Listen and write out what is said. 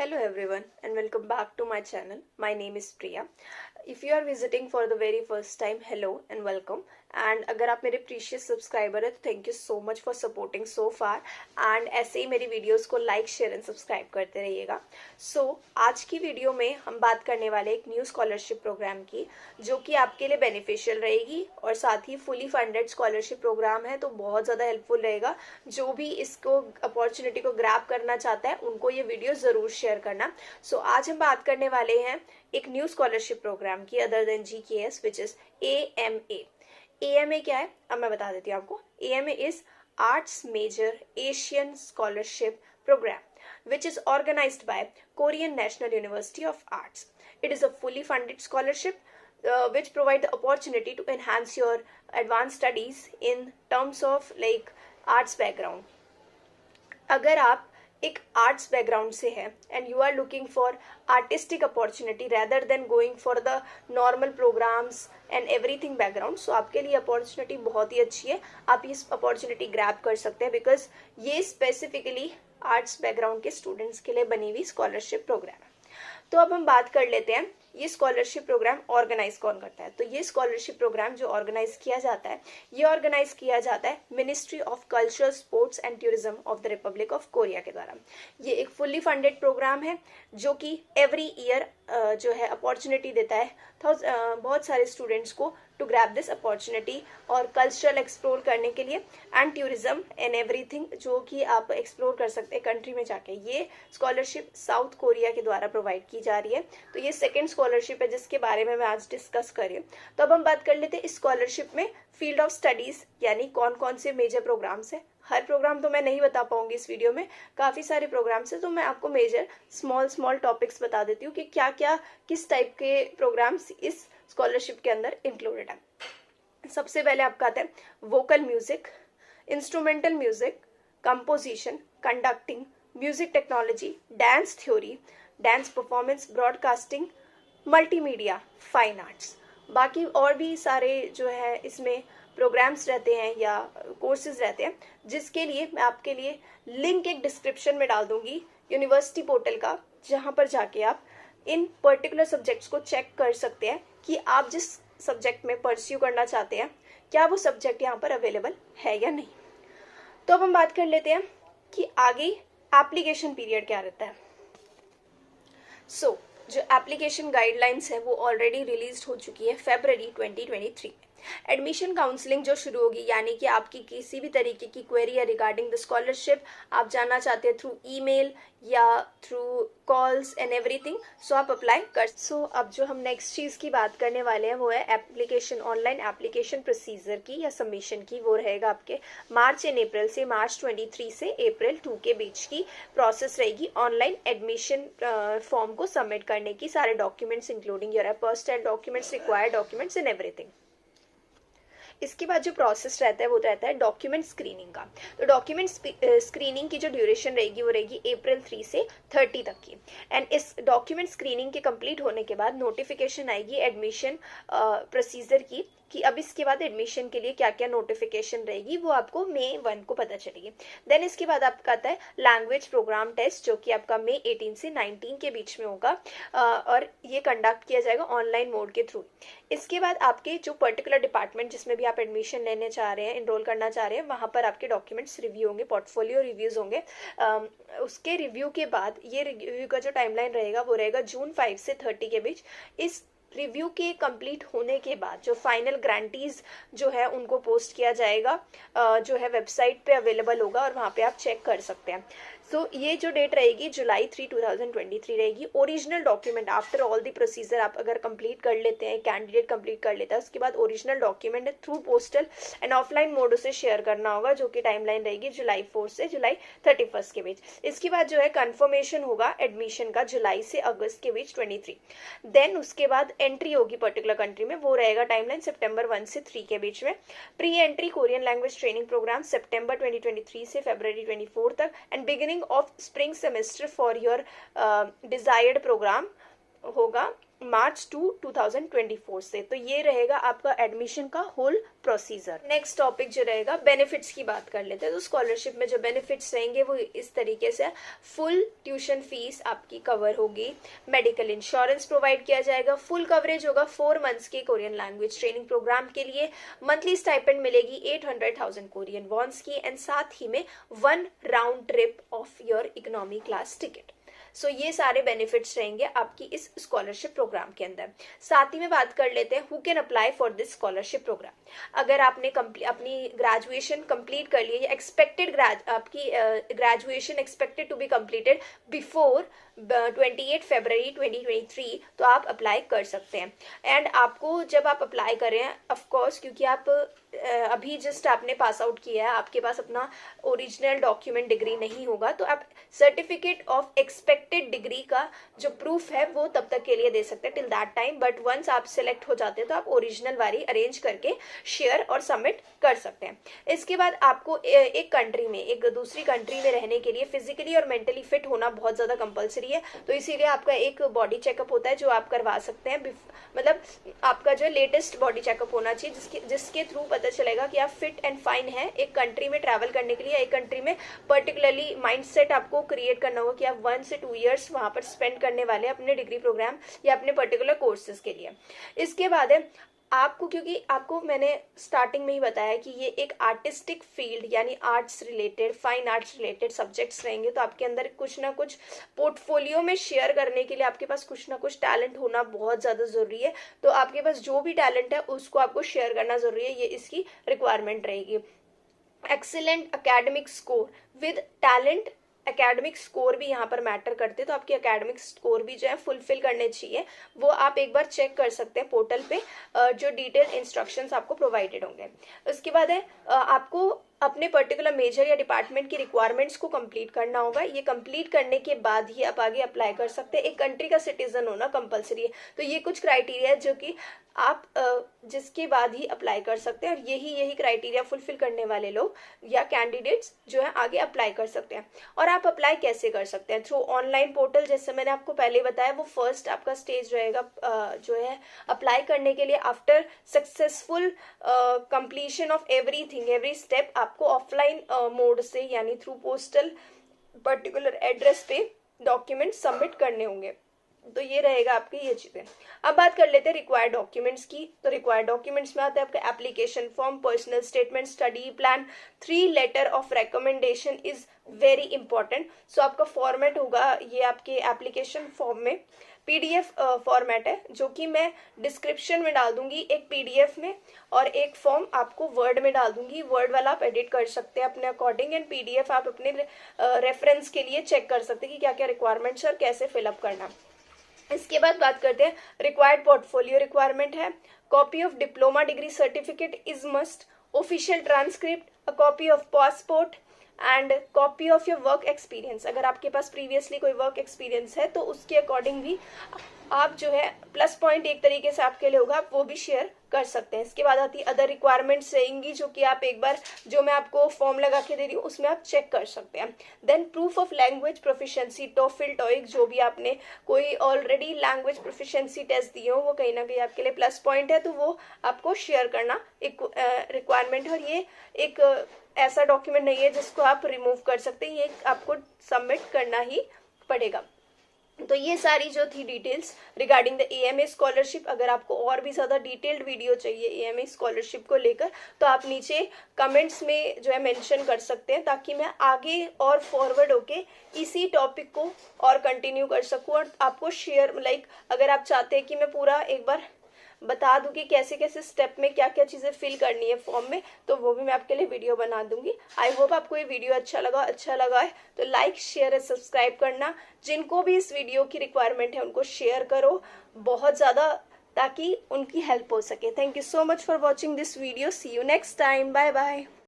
Hello everyone and welcome back to my channel. My name is Priya. If you are visiting for the very first time, hello and welcome. And अगर आप मेरे precious subscriber है तो thank you so much for supporting so far and ऐसे ही मेरी videos को like share and subscribe करते रहिएगा. आज की वीडियो में हम बात करने वाले एक न्यू स्कॉलरशिप प्रोग्राम की जो कि आपके लिए बेनिफिशियल रहेगी और साथ ही फुली फंडेड स्कॉलरशिप प्रोग्राम है तो बहुत ज़्यादा हेल्पफुल रहेगा. जो भी इसको अपॉर्चुनिटी को ग्रैब करना चाहता है उनको ये वीडियो ज़रूर शेयर करना. आज हम बात करने वाले हैं एक न्यू स्कॉलरशिप प्रोग्राम की other than GKS which is AMA. AMA क्या है अब मैं बता देती हूँ आपको. AMA is arts major Asian scholarship program which is organized by Korean National University of Arts. It is a fully funded scholarship which provide the opportunity to enhance your advanced studies in terms of like arts background. अगर आप एक arts background से है and you are looking for artistic opportunity rather than going for the normal programmes and everything background, so आपके लिए opportunity बहुत ही अच्छी है. आप इस अपॉर्चुनिटी ग्रैब कर सकते हैं बिकॉज ये स्पेसिफिकली आर्ट्स बैकग्राउंड के स्टूडेंट्स के लिए बनी हुई स्कॉलरशिप प्रोग्राम है. तो अब हम बात कर लेते हैं ये स्कॉलरशिप प्रोग्राम ऑर्गेनाइज कौन करता है. तो ये स्कॉलरशिप प्रोग्राम जो ऑर्गेनाइज किया जाता है ये ऑर्गेनाइज किया जाता है ministry of culture sports and tourism of the Republic of Korea के द्वारा. ये एक फुल्ली फंडेड प्रोग्राम है जो कि एवरी ईयर जो है अपॉर्चुनिटी देता है बहुत सारे स्टूडेंट्स को टू ग्रैब दिस अपॉर्चुनिटी और कल्चरल एक्सप्लोर करने के लिए एंड टूरिज्म एंड एवरीथिंग जो कि आप एक्सप्लोर कर सकते हैं कंट्री में जाके. ये स्कॉलरशिप साउथ कोरिया के द्वारा प्रोवाइड की जा रही है. तो ये सेकेंड स्कॉलरशिप है जिसके बारे में मैं आज डिस्कस कर रही हूँ. तो अब हम बात कर लेते हैं इस स्कॉलरशिप में फील्ड ऑफ स्टडीज यानी कौन कौन से मेजर प्रोग्राम्स है. हर प्रोग्राम तो मैं नहीं बता पाऊंगी इस वीडियो में, काफ़ी सारे प्रोग्राम्स हैं तो मैं आपको मेजर स्मॉल टॉपिक्स बता देती हूँ कि क्या क्या किस टाइप के प्रोग्राम्स इस स्कॉलरशिप के अंदर इंक्लूडेड है. सबसे पहले आपका आता है vocal music, instrumental music, composition, conducting, music technology, dance theory, dance performance, broadcasting, multimedia, fine arts. बाकी और भी सारे जो है इसमें प्रोग्राम्स रहते हैं या कोर्सेज रहते हैं जिसके लिए मैं आपके लिए लिंक एक डिस्क्रिप्शन में डाल दूंगी यूनिवर्सिटी पोर्टल का, जहां पर जाके आप इन पर्टिकुलर सब्जेक्ट्स को चेक कर सकते हैं कि आप जिस सब्जेक्ट में परस्यू करना चाहते हैं क्या वो सब्जेक्ट यहाँ पर अवेलेबल है या नहीं. तो अब हम बात कर लेते हैं कि आगे एप्लीकेशन पीरियड क्या रहता है. जो एप्लीकेशन गाइडलाइंस है वो ऑलरेडी रिलीज हो चुकी है February 2023 में. एडमिशन काउंसलिंग जो शुरू होगी यानी कि आपकी किसी भी तरीके की क्वेरी है रिगार्डिंग द स्कॉलरशिप आप जानना चाहते हैं थ्रू ईमेल या थ्रू कॉल्स एंड एवरीथिंग, सो आप अप्लाई कर. अब जो हम नेक्स्ट चीज़ की बात करने वाले हैं वो है एप्लीकेशन ऑनलाइन एप्लीकेशन प्रोसीजर की या सबमिशन की. वो रहेगा आपके मार्च एंड अप्रैल से मार्च 23 से अप्रैल 2 के बीच की प्रोसेस रहेगी ऑनलाइन एडमिशन फॉर्म को सबमिट करने की. सारे documents including your personal documents, required documents and everything. इसके बाद जो प्रोसेस रहता है वो रहता है डॉक्यूमेंट स्क्रीनिंग का. तो डॉक्यूमेंट स्क्रीनिंग की जो ड्यूरेशन रहेगी वो रहेगी अप्रैल 3 से 30 तक की. एंड इस डॉक्यूमेंट स्क्रीनिंग के कंप्लीट होने के बाद नोटिफिकेशन आएगी एडमिशन प्रोसीजर की कि अब इसके बाद एडमिशन के लिए क्या क्या नोटिफिकेशन रहेगी वो आपको May 1 को पता चलेगी. देन इसके बाद आपका आता है लैंग्वेज प्रोग्राम टेस्ट जो कि आपका May 18 से 19 के बीच में होगा और ये कंडक्ट किया जाएगा ऑनलाइन मोड के थ्रू. इसके बाद आपके जो पर्टिकुलर डिपार्टमेंट जिसमें भी आप एडमिशन लेने चाह रहे हैं, इनरोल करना चाह रहे हैं, वहाँ पर आपके डॉक्यूमेंट्स रिव्यू होंगे, पोर्टफोलियो रिव्यूज होंगे. उसके रिव्यू के बाद ये रिव्यू का जो टाइमलाइन रहेगा वो रहेगा June 5 से 30 के बीच. इस रिव्यू के कंप्लीट होने के बाद जो फाइनल ग्रांटीज जो है उनको पोस्ट किया जाएगा जो है वेबसाइट पे अवेलेबल होगा और वहाँ पे आप चेक कर सकते हैं. सो ये जो डेट रहेगी July 3, 2023 रहेगी. Original document after all the procedure आप अगर कंप्लीट कर लेते हैं, कैंडिडेट कंप्लीट कर लेता है, उसके बाद original document through postal and offline mode उसे शेयर करना होगा जो कि टाइमलाइन रहेगी July 4 से July 31 के बीच. इसके बाद जो है कंफर्मेशन होगा एडमिशन का जुलाई से अगस्त के बीच 23. देन उसके बाद एंट्री होगी पर्टिकुलर कंट्री में, वो रहेगा टाइमलाइन September 1 से 3 के बीच में. Pre entry Korean language training program September 2023 से February 24 तक and beginning of spring semester for your desired program होगा मार्च 2024 से। तो ये रहेगा आपका एडमिशन का होल प्रोसीजर। नेक्स्ट टॉपिक जो रहेगा बेनिफिट्स की बात कर लेते हैं। तो स्कॉलरशिप में जो बेनिफिट्स रहेंगे वो इस तरीके से, फुल ट्यूशन फीस आपकी कवर होगी, मेडिकल इंश्योरेंस प्रोवाइड किया जाएगा, फुल कवरेज होगा 4 मंथ्स के कोरियन लैंग्वेज ट्रेनिंग प्रोग्राम के लिए, मंथली स्टाइपेंड मिलेगी 800,000 कोरियन वॉन्स की, एंड साथ ही में 1 round trip of your economy class ticket. So ये सारे बेनिफिट्स रहेंगे आपकी इस स्कॉलरशिप प्रोग्राम के अंदर। साथ ही में बात कर लेते हैं who can apply for this scholarship program. अगर आपने अपनी ग्रेजुएशन कंप्लीट कर ली है, एक्सपेक्टेड आपकी graduation expected to be completed before 28 फरवरी 2023, तो आप अप्लाई कर सकते हैं। एंड आपको जब आप अप्लाई कर रहे हैं, ऑफकोर्स क्योंकि आप अभी जस्ट आपने पास आउट किया है, आपके पास अपना ओरिजिनल डॉक्यूमेंट डिग्री नहीं होगा, तो आप सर्टिफिकेट ऑफ एक्सपेक्टेड डिग्री का जो प्रूफ है वो तब तक के लिए दे सकते हैं till that time. But once आप सिलेक्ट हो जाते हैं तो आप ओरिजिनल वाली अरेंज करके शेयर और सबमिट कर सकते हैं। इसके बाद आपको एक कंट्री में एक दूसरी कंट्री में रहने के लिए फिजिकली और मेंटली फिट होना बहुत ज्यादा कंपलसरी है। तो इसीलिए आपका एक बॉडी चेकअप होता है जो आप करवा सकते हैं। मतलब आपका जो लेटेस्ट बॉडी चेकअप होना चाहिए जिसके थ्रू पता चलेगा कि आप फिट एंड फाइन है एक कंट्री में ट्रैवल करने के लिए। एक कंट्री में पर्टिकुलरली माइंडसेट आपको क्रिएट करना होगा कि आप 1 से 2 ईयर्स वहां पर स्पेंड करने वाले हैं अपने डिग्री प्रोग्राम या अपने पर्टिकुलर कोर्सेज के लिए। इसके बाद है आपको, क्योंकि आपको मैंने स्टार्टिंग में ही बताया कि ये एक आर्टिस्टिक फील्ड यानी arts related, fine arts related subjects रहेंगे, तो आपके अंदर कुछ ना कुछ पोर्टफोलियो में शेयर करने के लिए आपके पास कुछ ना कुछ टैलेंट होना बहुत ज़्यादा ज़रूरी है। तो आपके पास जो भी टैलेंट है उसको आपको शेयर करना ज़रूरी है, ये इसकी रिक्वायरमेंट रहेगी। Excellent academic score with talent, academic score भी यहाँ पर मैटर करते हैं, तो आपके एकेडमिक स्कोर भी जो है फुलफिल करने चाहिए। वो आप एक बार चेक कर सकते हैं पोर्टल पे, जो डिटेल इंस्ट्रक्शंस आपको प्रोवाइडेड होंगे। उसके बाद है आपको अपने पर्टिकुलर मेजर या डिपार्टमेंट की रिक्वायरमेंट्स को कंप्लीट करना होगा। ये कंप्लीट करने के बाद ही आप आगे अप्लाई कर सकते हैं। एक कंट्री का सिटीजन होना कंपलसरी है। तो ये कुछ क्राइटेरिया है जो कि आप जिसके बाद ही अप्लाई कर सकते हैं, और यही क्राइटेरिया फुलफिल करने वाले लोग या कैंडिडेट्स जो है आगे अप्लाई कर सकते हैं। और आप अप्लाई कैसे कर सकते हैं? थ्रू ऑनलाइन पोर्टल, जैसे मैंने आपको पहले बताया, वो फर्स्ट आपका स्टेज रहेगा जो है अप्लाई करने के लिए। After successful completion of every step आपको ऑफलाइन मोड से यानी थ्रू पोस्टल पर्टिकुलर एड्रेस पे डॉक्यूमेंट सबमिट करने होंगे। तो ये रहेगा आपकी ये चीजें। अब बात कर लेते हैं रिक्वायर्ड डॉक्यूमेंट्स की। तो रिक्वायर्ड डॉक्यूमेंट्स में आता है आपका application form, personal statement, study plan, 3 letter of recommendation is very important. So आपका फॉर्मेट होगा ये आपके एप्लीकेशन फॉर्म में पीडीएफ फॉर्मेट है, जो कि मैं डिस्क्रिप्शन में डाल दूंगी एक पीडीएफ में, और एक फॉर्म आपको वर्ड में डाल दूंगी। वर्ड वाला आप एडिट कर सकते हैं अपने अकॉर्डिंग, एंड पीडीएफ आप अपने रेफरेंस के लिए चेक कर सकते हैं कि क्या क्या रिक्वायरमेंट्स और कैसे फिलअप करना। इसके बाद बात करते हैं रिक्वायर्ड पोर्टफोलियो रिक्वायरमेंट है। Copy of diploma degree certificate is must, official transcript, a copy of passport and copy of your work experience. अगर आपके पास प्रीवियसली कोई वर्क एक्सपीरियंस है तो उसके अकॉर्डिंग भी आप जो है प्लस पॉइंट एक तरीके से आपके लिए होगा, आप वो भी शेयर कर सकते हैं। इसके बाद आती है अदर रिक्वायरमेंट्स रहेंगी, जो कि आप एक बार जो मैं आपको फॉर्म लगा के दे रही हूँ उसमें आप चेक कर सकते हैं। Then proof of language proficiency, TOEFL, TOEIC, जो भी आपने कोई ऑलरेडी लैंग्वेज प्रोफिशिएंसी टेस्ट दिए हो वो कहीं ना कहीं आपके लिए प्लस पॉइंट है, तो वो आपको शेयर करना एक रिक्वायरमेंट है। और ये एक ऐसा डॉक्यूमेंट नहीं है जिसको आप रिमूव कर सकते हैं, ये आपको सबमिट करना ही पड़ेगा। तो ये सारी जो थी details regarding the AMA scholarship. अगर आपको और भी ज्यादा डिटेल्ड वीडियो चाहिए एएमए स्कॉलरशिप को लेकर, तो आप नीचे कमेंट्स में जो है मेंशन कर सकते हैं, ताकि मैं आगे और फॉरवर्ड होके इसी टॉपिक को और कंटिन्यू कर सकूं, और आपको शेयर अगर आप चाहते हैं कि मैं पूरा एक बार बता दूं कि कैसे कैसे स्टेप में क्या क्या चीजें फिल करनी है फॉर्म में, तो वो भी मैं आपके लिए वीडियो बना दूंगी। आई होप आपको ये वीडियो अच्छा लगा है तो लाइक, शेयर और सब्सक्राइब करना। जिनको भी इस वीडियो की रिक्वायरमेंट है उनको शेयर करो बहुत ज्यादा, ताकि उनकी हेल्प हो सके। Thank you so much for watching this video. See you next time. Bye bye.